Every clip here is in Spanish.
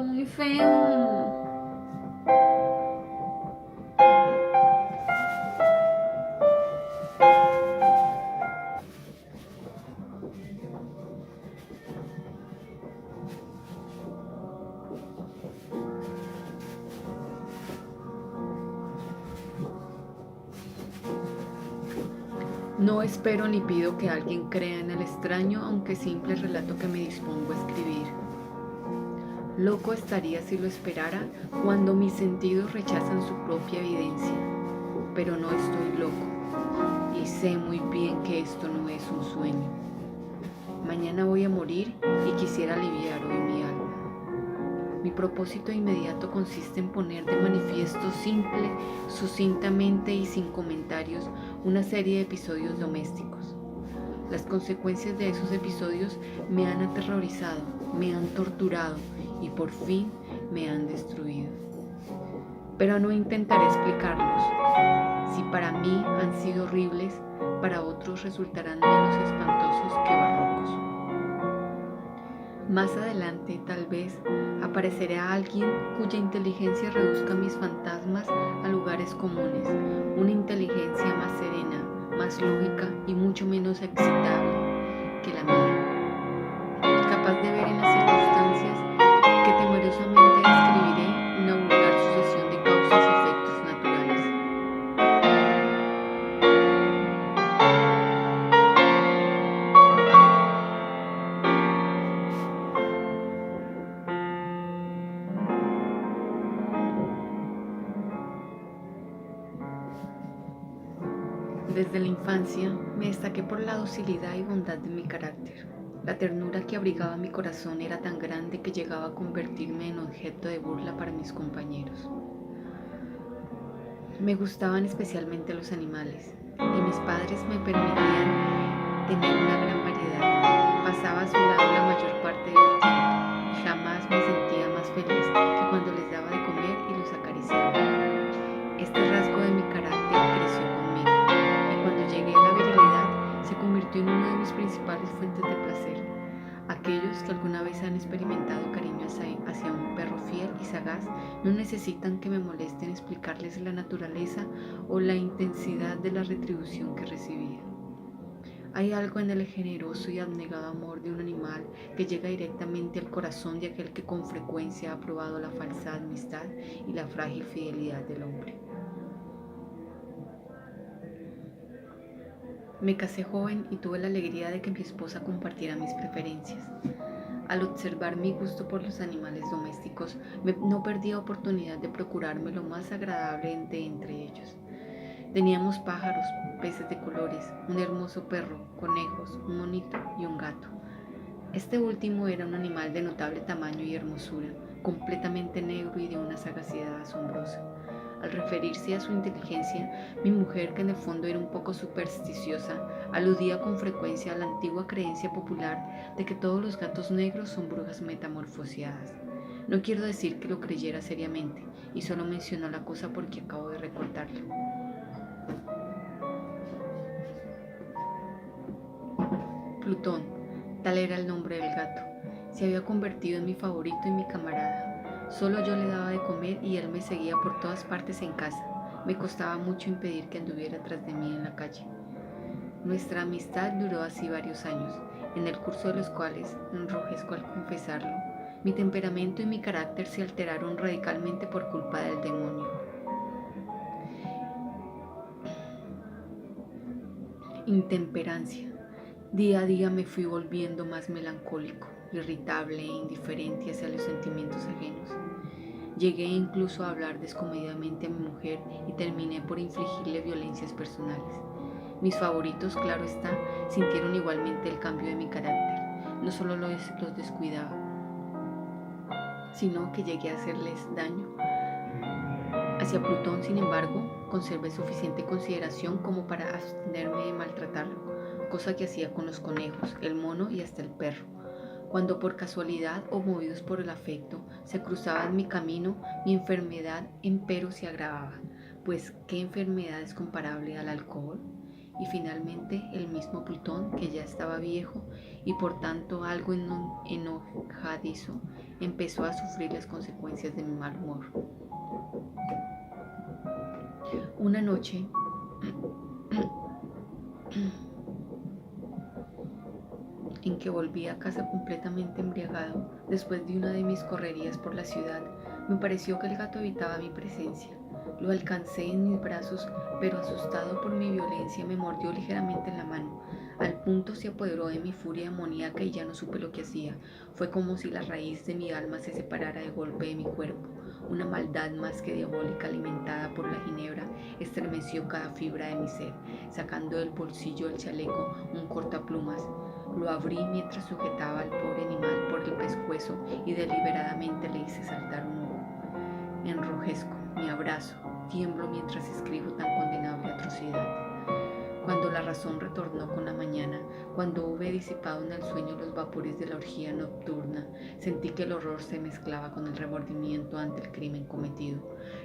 pero muy feo. No espero ni pido que alguien crea en el extraño, aunque simple relato que me dispongo a escribir. Loco estaría si lo esperara cuando mis sentidos rechazan su propia evidencia, pero no estoy loco y sé muy bien que esto no es un sueño. Mañana voy a morir y quisiera aliviar hoy mi alma. Mi propósito inmediato consiste en poner de manifiesto simple, sucintamente y sin comentarios una serie de episodios domésticos. Las consecuencias de esos episodios me han aterrorizado, me han torturado y por fin me han destruido. Pero no intentaré explicarlos. Si para mí han sido horribles, para otros resultarán menos espantosos que barrocos. Más adelante, tal vez, aparecerá alguien cuya inteligencia reduzca mis fantasmas a lugares comunes, una inteligencia más serena, más lógica y mucho menos excitable que la mía, capaz de ver en las circunstancias que temerosamente describiré una vulgar sucesión de causas y efectos naturales. Desde la infancia me destaqué por la docilidad y bondad de mi carácter. La ternura que abrigaba mi corazón era tan grande que llegaba a convertirme en objeto de burla para mis compañeros. Me gustaban especialmente los animales y mis padres me permitían tener una gran variedad. Pasaba a su lado la mayor parte del tiempo y jamás me sentía más feliz que cuando les daba de comer y los acariciaba. Este rasgo de mi carácter creció conmigo y cuando llegué a la virilidad se convirtió en una de mis principales fuentes de placer. Aquellos que alguna vez han experimentado cariño hacia un perro fiel y sagaz no necesitan que me molesten explicarles la naturaleza o la intensidad de la retribución que recibía. Hay algo en el generoso y abnegado amor de un animal que llega directamente al corazón de aquel que con frecuencia ha probado la falsa amistad y la frágil fidelidad del hombre. Me casé joven y tuve la alegría de que mi esposa compartiera mis preferencias. Al observar mi gusto por los animales domésticos, no perdí oportunidad de procurarme lo más agradable de entre ellos. Teníamos pájaros, peces de colores, un hermoso perro, conejos, un monito y un gato. Este último era un animal de notable tamaño y hermosura, completamente negro y de una sagacidad asombrosa. Al referirse a su inteligencia, mi mujer, que en el fondo era un poco supersticiosa, aludía con frecuencia a la antigua creencia popular de que todos los gatos negros son brujas metamorfoseadas. No quiero decir que lo creyera seriamente, y solo menciono la cosa porque acabo de recordarlo. Plutón, tal era el nombre del gato, se había convertido en mi favorito y mi camarada. Solo yo le daba de comer y él me seguía por todas partes en casa. Me costaba mucho impedir que anduviera tras de mí en la calle. Nuestra amistad duró así varios años, en el curso de los cuales, enrojezco al confesarlo, mi temperamento y mi carácter se alteraron radicalmente por culpa del demonio. Intemperancia. Día a día me fui volviendo más melancólico, irritable e indiferente hacia los sentimientos ajenos. Llegué incluso a hablar descomedidamente a mi mujer y terminé por infligirle violencias personales. Mis favoritos, claro está, sintieron igualmente el cambio de mi carácter. No solo los descuidaba, sino que llegué a hacerles daño. Hacia Plutón, sin embargo, conservé suficiente consideración como para abstenerme de maltratarlo, cosa que hacía con los conejos, el mono y hasta el perro. Cuando por casualidad o movidos por el afecto se cruzaba en mi camino, mi enfermedad empero se agravaba, pues ¿qué enfermedad es comparable al alcohol? Y finalmente el mismo Plutón, que ya estaba viejo y por tanto algo enojadizo, empezó a sufrir las consecuencias de mi mal humor. Una noche en que volví a casa completamente embriagado después de una de mis correrías por la ciudad, me pareció que el gato evitaba mi presencia. Lo alcancé en mis brazos, pero asustado por mi violencia me mordió ligeramente en la mano. Al punto se apoderó de mi furia demoníaca y ya no supe lo que hacía. Fue como si la raíz de mi alma se separara de golpe de mi cuerpo. Una maldad más que diabólica, alimentada por la ginebra, estremeció cada fibra de mi ser. Sacando del bolsillo del chaleco un cortaplumas, lo abrí mientras sujetaba al pobre animal por el pescuezo y deliberadamente le hice saltar un ojo. Me enrojezco, me abrazo, tiemblo mientras escribo tan condenable atrocidad. Cuando la razón retornó con la mañana, cuando hube disipado en el sueño los vapores de la orgía nocturna, sentí que el horror se mezclaba con el remordimiento ante el crimen cometido.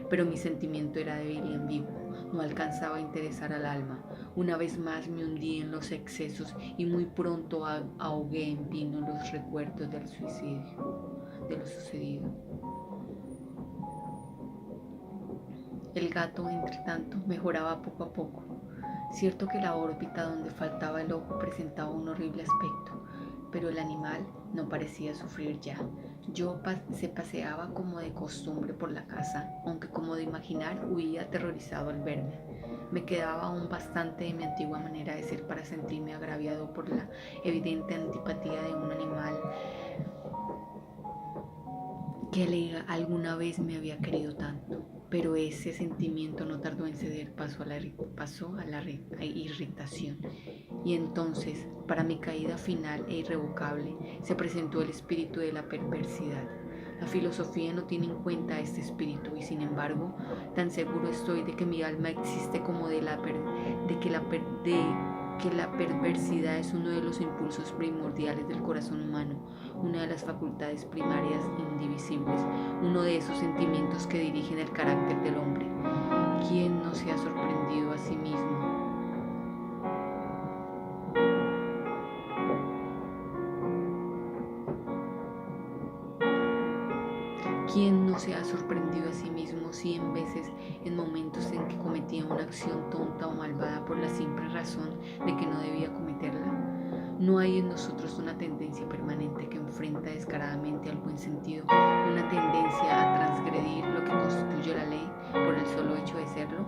Pero mi sentimiento era débil y ambiguo, no alcanzaba a interesar al alma. Una vez más me hundí en los excesos y muy pronto ahogué en vino los recuerdos del suicidio, de lo sucedido. El gato, entre tanto, mejoraba poco a poco. Cierto que la órbita donde faltaba el ojo presentaba un horrible aspecto, pero el animal no parecía sufrir ya. Se paseaba como de costumbre por la casa, aunque como de imaginar huía aterrorizado al verme. Me quedaba aún bastante de mi antigua manera de ser para sentirme agraviado por la evidente antipatía de un animal que alguna vez me había querido tanto. Pero ese sentimiento no tardó en ceder pasó a la irritación. Y entonces, para mi caída final e irrevocable, se presentó el espíritu de la perversidad. La filosofía no tiene en cuenta este espíritu y, sin embargo, tan seguro estoy de que mi alma existe como de que la perversidad es uno de los impulsos primordiales del corazón humano, una de las facultades primarias indivisibles, uno de esos sentimientos que dirigen el carácter del hombre. ¿Quién no se ha sorprendido a sí mismo? ¿Quién no se ha sorprendido a sí mismo 100 veces en momentos en que cometía una acción tonta o malvada por la simple razón de que no debía cometerla? No hay en nosotros una tendencia permanente que enfrenta descaradamente al buen sentido, una tendencia a transgredir lo que constituye la ley por el solo hecho de serlo.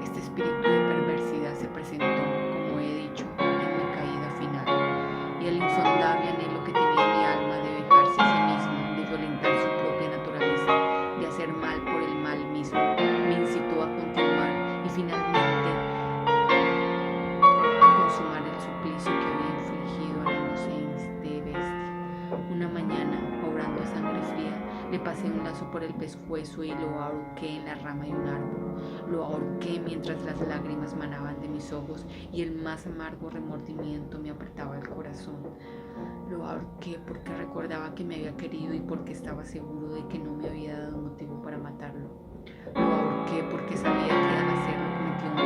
Este espíritu de perversidad se presentó, como he dicho, en mi caída final, y el insondable anhelo que tenía mi alma de vejarse a sí misma, de violentar su propia naturaleza, de hacer mal por el mal mismo, me incitó a continuar y finalmente a consumar el suplicio que había infligido a la inocente bestia. Una mañana, obrando a sangre fría, le pasé un lazo por el pescuezo y lo ahorqué en la rama de un árbol. Lo ahorqué mientras las lágrimas manaban de mis ojos y el más amargo remordimiento me apretaba el corazón. Lo ahorqué porque recordaba que me había querido y porque estaba seguro de que no me había dado motivo para matarlo. Lo ahorqué porque sabía que al hacerlo cometía un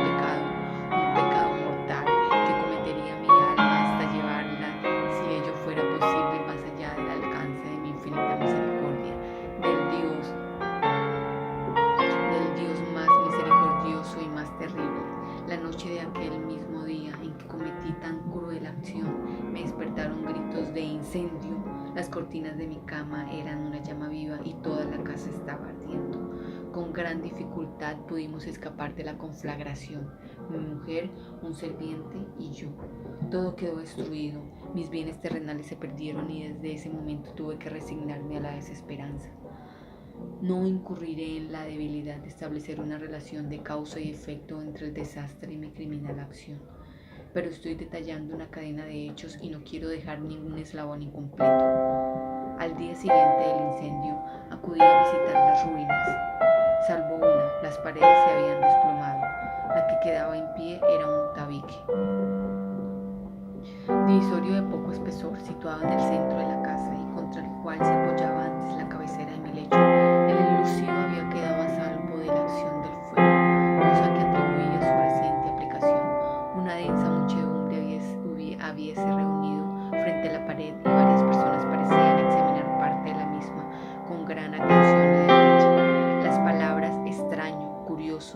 pecado mortal que cometería mi alma hasta llevarla, si ello fuera posible, más allá del alcance de mi infinita misericordia, del Dios más misericordioso y más terrible. La noche de aquel mismo día en que cometí tan cruel acción, me despertaron gritos de incendio. Las cortinas de mi cama eran una llama viva y toda la casa estaba ardiendo. Con gran dificultad pudimos escapar de la conflagración, mi mujer, un serviente y yo. Todo quedó destruido, mis bienes terrenales se perdieron y desde ese momento tuve que resignarme a la desesperanza. No incurriré en la debilidad de establecer una relación de causa y efecto entre el desastre y mi criminal acción, pero estoy detallando una cadena de hechos y no quiero dejar ningún eslabón incompleto. Al día siguiente del incendio acudí a visitar las ruinas. Salvo una, las paredes se habían desplomado. La que quedaba en pie era un tabique divisorio de poco espesor, situado en el centro de la casa y contra el cual se apoyaba antes la cabecera de mi lecho. El enlucido había quedado a salvo de la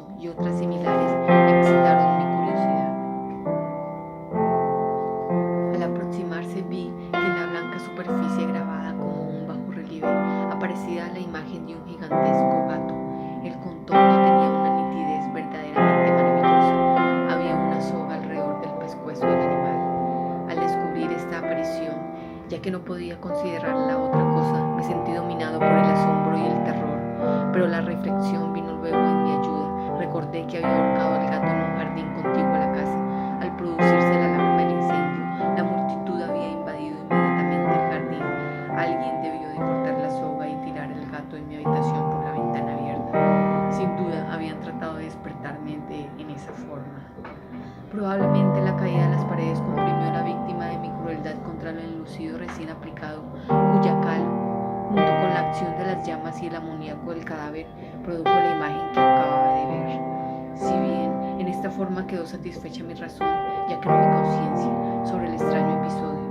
Eso y otras similares excitaron mi curiosidad. Al aproximarse vi que en la blanca superficie grabada como un bajorrelieve aparecía la imagen de un gigantesco gato. El contorno tenía una nitidez verdaderamente maravillosa. Había una soga alrededor del pescuezo del animal. Al descubrir esta aparición, ya que no podía considerarla otra cosa, me sentí dominado por el asombro y el terror, pero la reflexión vino luego en mi ayuda. Recordé que había ahorcado al gato en un jardín contiguo a la casa. Al producirse la alarma del incendio, la multitud había invadido inmediatamente el jardín. Alguien debió de cortar la soga y tirar el gato en mi habitación por la ventana abierta. Sin duda habían tratado de despertarme en esa forma. Probablemente la caída de las paredes comprimió a la víctima de mi crueldad contra el enlucido recién aplicado, cuya cal, junto con la acción de las llamas y el amoníaco del cadáver, produjo la imagen que acababa de ver. Si bien en esta forma quedó satisfecha mi razón, ya que no mi conciencia, sobre el extraño episodio,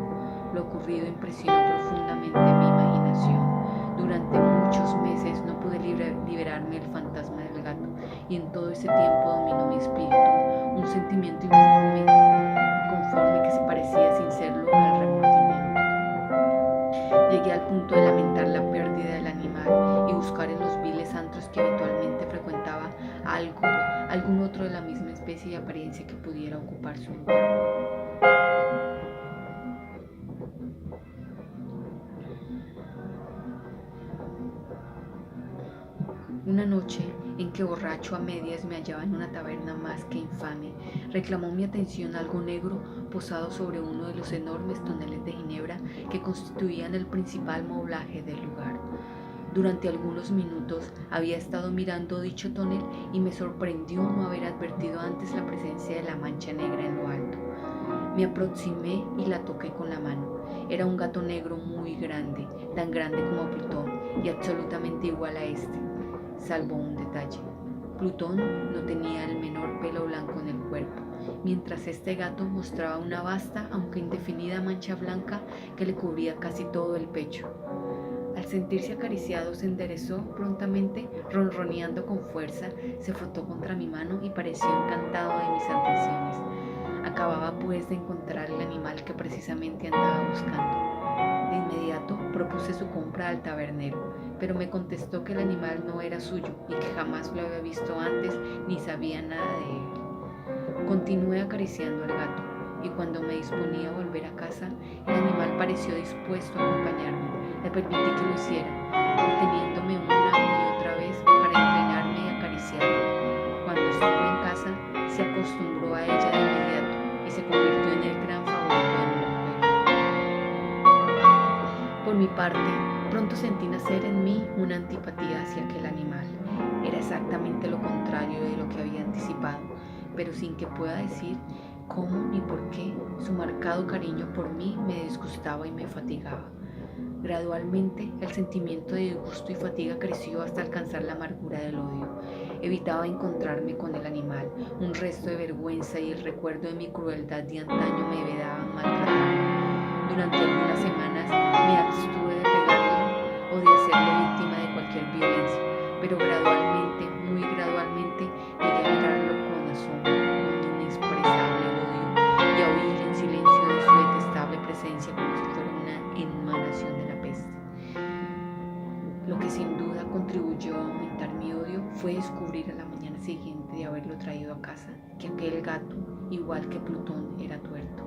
lo ocurrido impresionó profundamente mi imaginación. Durante muchos meses no pude liberarme del fantasma del gato, y en todo ese tiempo dominó mi espíritu un sentimiento conforme que se parecía sin serlo al remordimiento. Llegué al punto de lamentar la pérdida del animal y buscar en los viles antros que habitualmente frecuentaba algún otro de la misma especie y apariencia que pudiera ocupar su lugar. Una noche en que borracho a medias me hallaba en una taberna más que infame, reclamó mi atención algo negro posado sobre uno de los enormes toneles de ginebra que constituían el principal moblaje del lugar. Durante algunos minutos había estado mirando dicho tonel y me sorprendió no haber advertido antes la presencia de la mancha negra en lo alto. Me aproximé y la toqué con la mano. Era un gato negro muy grande, tan grande como Plutón y absolutamente igual a este, salvo un detalle. Plutón no tenía el menor pelo blanco en el cuerpo, mientras este gato mostraba una vasta, aunque indefinida mancha blanca que le cubría casi todo el pecho. Al sentirse acariciado se enderezó prontamente, ronroneando con fuerza, se frotó contra mi mano y pareció encantado de mis atenciones. Acababa pues de encontrar el animal que precisamente andaba buscando. De inmediato propuse su compra al tabernero, pero me contestó que el animal no era suyo y que jamás lo había visto antes ni sabía nada de él. Continué acariciando al gato y cuando me disponía a volver a casa, el animal pareció dispuesto a acompañarme. Le permití que lo hiciera, deteniéndome una y otra vez para inclinarme y acariciarlo. Cuando estuvo en casa, se acostumbró a ella de inmediato y se convirtió en el gran favorito de mi mujer. Por mi parte, pronto sentí nacer en mí una antipatía hacia aquel animal. Era exactamente lo contrario de lo que había anticipado, pero sin que pueda decir cómo ni por qué, su marcado cariño por mí me disgustaba y me fatigaba. Gradualmente, el sentimiento de disgusto y fatiga creció hasta alcanzar la amargura del odio. Evitaba encontrarme con el animal. Un resto de vergüenza y el recuerdo de mi crueldad de antaño me vedaban maltratarlo. Durante algunas semanas me abstuve de pegarlo o de hacerle víctima de cualquier violencia, pero gradualmente, muy gradualmente, llegué a mirarlo con asombro, con inexpresable odio y a huir en silencio de su detestable presencia como si fuera una emanación de la peste. Lo que sin duda contribuyó a aumentar mi odio fue descubrir a la mañana siguiente de haberlo traído a casa que aquel gato, igual que Plutón, era tuerto.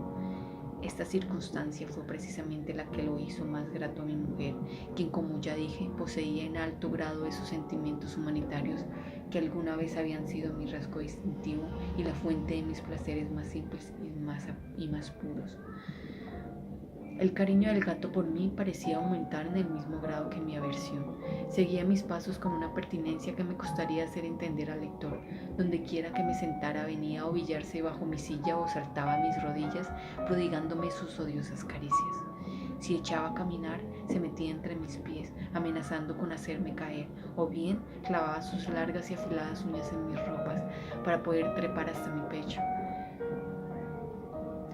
Esta circunstancia fue precisamente la que lo hizo más grato a mi mujer, quien, como ya dije, poseía en alto grado esos sentimientos humanitarios que alguna vez habían sido mi rasgo distintivo y la fuente de mis placeres más simples y más puros. El cariño del gato por mí parecía aumentar en el mismo grado que mi aversión. Seguía mis pasos con una pertinencia que me costaría hacer entender al lector. Donde quiera que me sentara venía a ovillarse bajo mi silla o saltaba a mis rodillas, prodigándome sus odiosas caricias. Si echaba a caminar, se metía entre mis pies, amenazando con hacerme caer, o bien clavaba sus largas y afiladas uñas en mis ropas para poder trepar hasta mi pecho.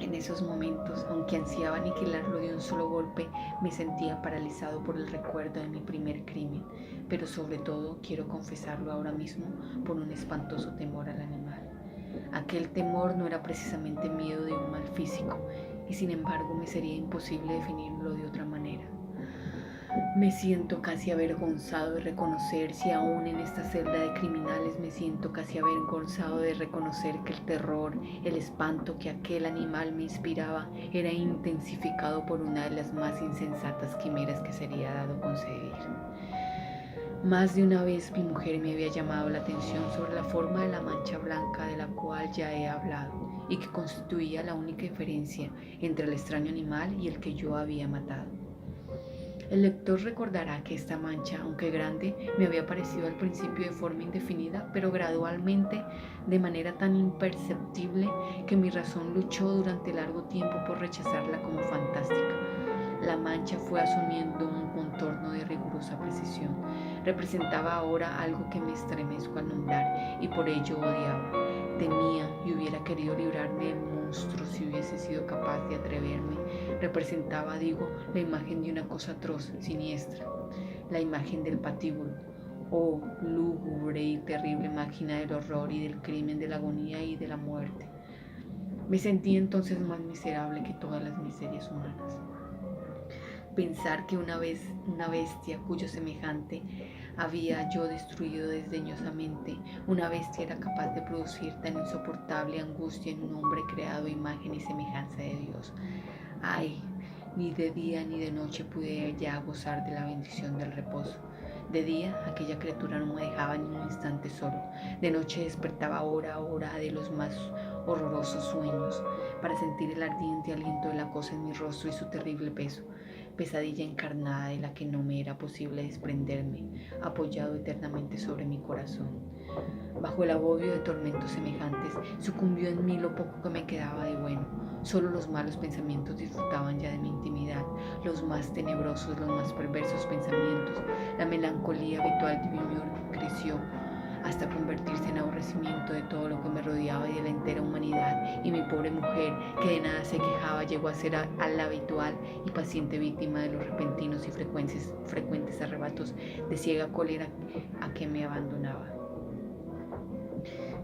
En esos momentos, aunque ansiaba aniquilarlo de un solo golpe, me sentía paralizado por el recuerdo de mi primer crimen. pero sobre todo quiero confesarlo ahora mismo por un espantoso temor al animal. Aquel temor no era precisamente miedo de un mal físico, y sin embargo me sería imposible definirlo de otra manera. Me siento casi avergonzado de reconocer, si aún en esta celda de criminales me siento casi avergonzado de reconocer que el terror, el espanto que aquel animal me inspiraba era intensificado por una de las más insensatas quimeras que sería dado concebir. Más de una vez mi mujer me había llamado la atención sobre la forma de la mancha blanca de la cual ya he hablado y que constituía la única diferencia entre el extraño animal y el que yo había matado. El lector recordará que esta mancha, aunque grande, me había parecido al principio de forma indefinida, pero gradualmente de manera tan imperceptible que mi razón luchó durante largo tiempo por rechazarla como fantástica. La mancha fue asumiendo un contorno de rigurosa precisión. Representaba ahora algo que me estremezco al nombrar y por ello odiaba. Temía y hubiera querido librarme del monstruo si hubiese sido capaz de atreverme. Representaba, digo, la imagen de una cosa atroz, siniestra, la imagen del patíbulo. Oh, lúgubre y terrible máquina del horror y del crimen, de la agonía y de la muerte. Me sentí entonces más miserable que todas las miserias humanas. Pensar que una bestia cuyo semejante había yo destruido desdeñosamente, una bestia era capaz de producir tan insoportable angustia en un hombre creado a imagen y semejanza de Dios. Ay, ni de día ni de noche pude ya gozar de la bendición del reposo. De día aquella criatura no me dejaba ni un instante solo. De noche despertaba hora a hora de los más horrorosos sueños para sentir el ardiente aliento de la cosa en mi rostro y su terrible peso. Pesadilla encarnada de la que no me era posible desprenderme, apoyado eternamente sobre mi corazón. Bajo el agobio de tormentos semejantes, sucumbió en mí lo poco que me quedaba de bueno. Solo los malos pensamientos disfrutaban ya de mi intimidad, los más tenebrosos, los más perversos pensamientos. La melancolía habitual de mi humor creció hasta convertirse en aborrecimiento de todo lo que me rodeaba y de la entera humanidad, y mi pobre mujer, que de nada se quejaba, llegó a ser a la habitual y paciente víctima de los repentinos y frecuentes arrebatos de ciega cólera a que me abandonaba.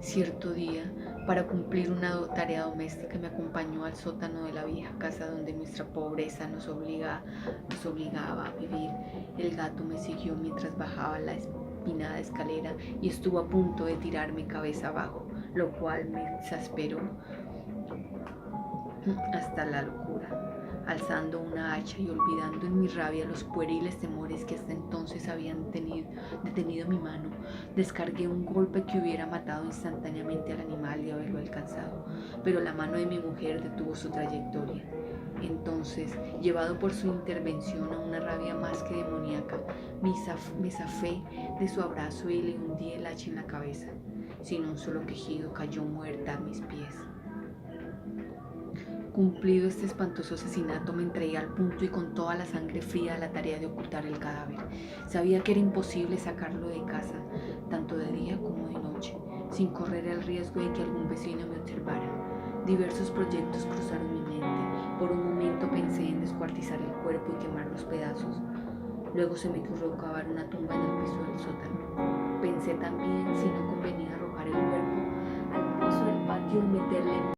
Cierto día, para cumplir una tarea doméstica, me acompañó al sótano de la vieja casa donde nuestra pobreza nos obligaba a vivir. El gato me siguió mientras bajaba la empinada escalera y estuvo a punto de tirarme cabeza abajo, lo cual me exasperó hasta la locura. Alzando una hacha y olvidando en mi rabia los pueriles temores que hasta entonces habían detenido mi mano, descargué un golpe que hubiera matado instantáneamente al animal de haberlo alcanzado, pero la mano de mi mujer detuvo su trayectoria. Entonces, llevado por su intervención a una rabia más que demoníaca, me zafé de su abrazo y le hundí el hacha en la cabeza. Sin un solo quejido, cayó muerta a mis pies. Cumplido este espantoso asesinato, me entregué al punto y con toda la sangre fría a la tarea de ocultar el cadáver. Sabía que era imposible sacarlo de casa, tanto de día como de noche, sin correr el riesgo de que algún vecino me observara. Diversos proyectos cruzaron mi mente. Por un momento pensé en descuartizar el cuerpo y quemar los pedazos. Luego se me ocurrió cavar una tumba en el piso del sótano. Pensé también si no convenía arrojar el cuerpo al piso del patio y meterle